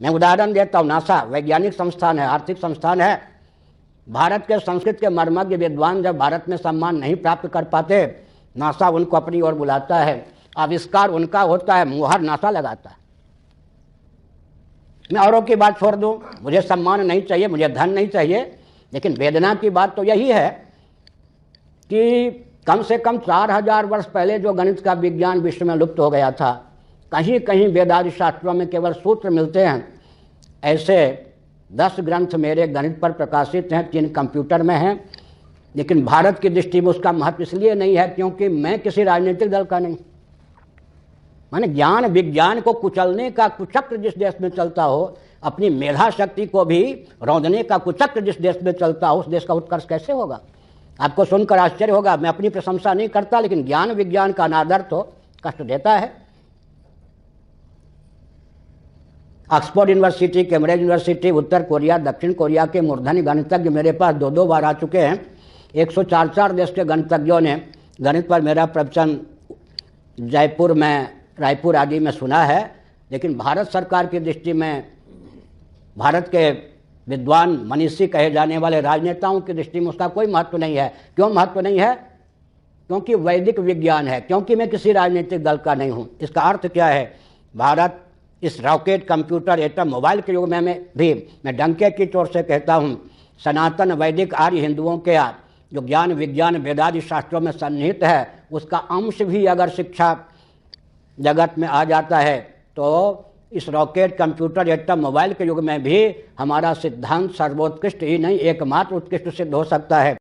मैं उदाहरण देता हूँ, नासा वैज्ञानिक संस्थान है, आर्थिक संस्थान है। भारत के संस्कृत के मर्मज्ञ विद्वान जब भारत में सम्मान नहीं प्राप्त कर पाते, नासा उनको अपनी ओर बुलाता है, आविष्कार उनका होता है, मुहर नासा लगाता है। मैं औरों की बात छोड़ दूं, मुझे सम्मान नहीं चाहिए, मुझे धन नहीं चाहिए, लेकिन वेदना की बात तो यही है कि कम से कम 4000 वर्ष पहले जो गणित का विज्ञान विश्व में लुप्त हो गया था, कहीं कहीं वेदादि शास्त्रों में केवल सूत्र मिलते हैं। ऐसे 10 ग्रंथ मेरे गणित पर प्रकाशित हैं, 3 कंप्यूटर में हैं, लेकिन भारत की दृष्टि में उसका महत्व इसलिए नहीं है क्योंकि मैं किसी राजनीतिक दल का नहीं। माने ज्ञान विज्ञान को कुचलने का कुचक्र जिस देश में चलता हो, अपनी मेधा शक्ति को भी रौंदने का कुचक्र जिस देश में चलता हो, उस देश का उत्कर्ष कैसे होगा? आपको सुनकर आश्चर्य होगा, मैं अपनी प्रशंसा नहीं करता, लेकिन ज्ञान विज्ञान का अनादर तो कष्ट देता है। ऑक्सफोर्ड यूनिवर्सिटी, कैम्ब्रिज यूनिवर्सिटी, उत्तर कोरिया, दक्षिण कोरिया के मूर्धन्य गणितज्ञ मेरे पास 2-2 बार आ चुके हैं। 104 देश के गणितज्ञों ने गणित पर मेरा प्रवचन जयपुर में, रायपुर आदि में सुना है, लेकिन भारत सरकार की दृष्टि में, भारत के विद्वान मनीषी कहे जाने वाले राजनेताओं की दृष्टि में उसका कोई महत्व नहीं है। क्यों महत्व नहीं है? क्योंकि वैदिक विज्ञान है, क्योंकि मैं किसी राजनीतिक दल का नहीं हूँ। इसका अर्थ क्या है? भारत इस रॉकेट, कंप्यूटर, एटम, मोबाइल के युग में मैं डंके की चोट से कहता हूँ, सनातन वैदिक आर्य हिंदुओं के जो ज्ञान विज्ञान वेदादि शास्त्रों में सन्निहित है, उसका अंश भी अगर शिक्षा जगत में आ जाता है तो इस रॉकेट, कंप्यूटर, एटम, मोबाइल के युग में भी हमारा सिद्धांत सर्वोत्कृष्ट ही नहीं, एकमात्र उत्कृष्ट सिद्ध हो सकता है।